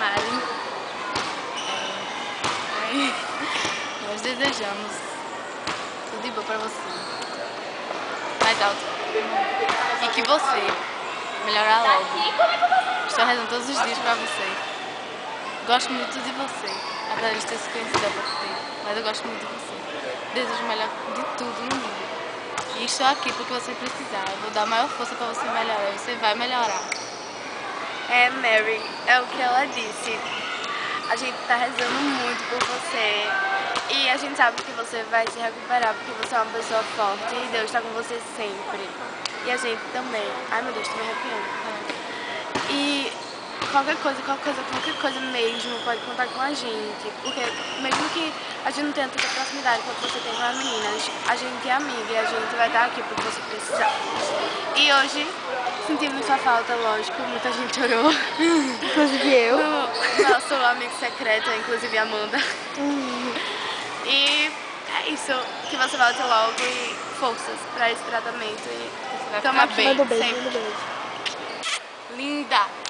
Mari. Nós desejamos tudo de bom pra você. Mais alto. E que você melhorar logo. Estou rezando todos os dias pra você. Gosto muito de você. Apesar de ter se conhecido há pouco tempo. Mas eu gosto muito de você. Desejo o melhor de tudo no mundo. E estou aqui porque você precisar. Eu vou dar a maior força pra você melhorar. E você vai melhorar. É, Mary, é o que ela disse. A gente tá rezando muito por você. E a gente sabe que você vai se recuperar porque você é uma pessoa forte e Deus tá com você sempre. E a gente também. Ai, meu Deus, tô me arrepiando. E qualquer coisa mesmo, pode contar com a gente. Porque mesmo que a gente não tenha tanta proximidade quanto você tem com as meninas, a gente é amiga e a gente vai estar aqui porque você precisar. E hoje sentimos sua falta, lógico, muita gente orou. Inclusive eu. No nosso amigo secreto, inclusive Amanda. E é isso, que você volte logo e forças pra esse tratamento. E Vai tamo ficar aqui bem. Manda um beijo, sempre. manda um beijo. Linda!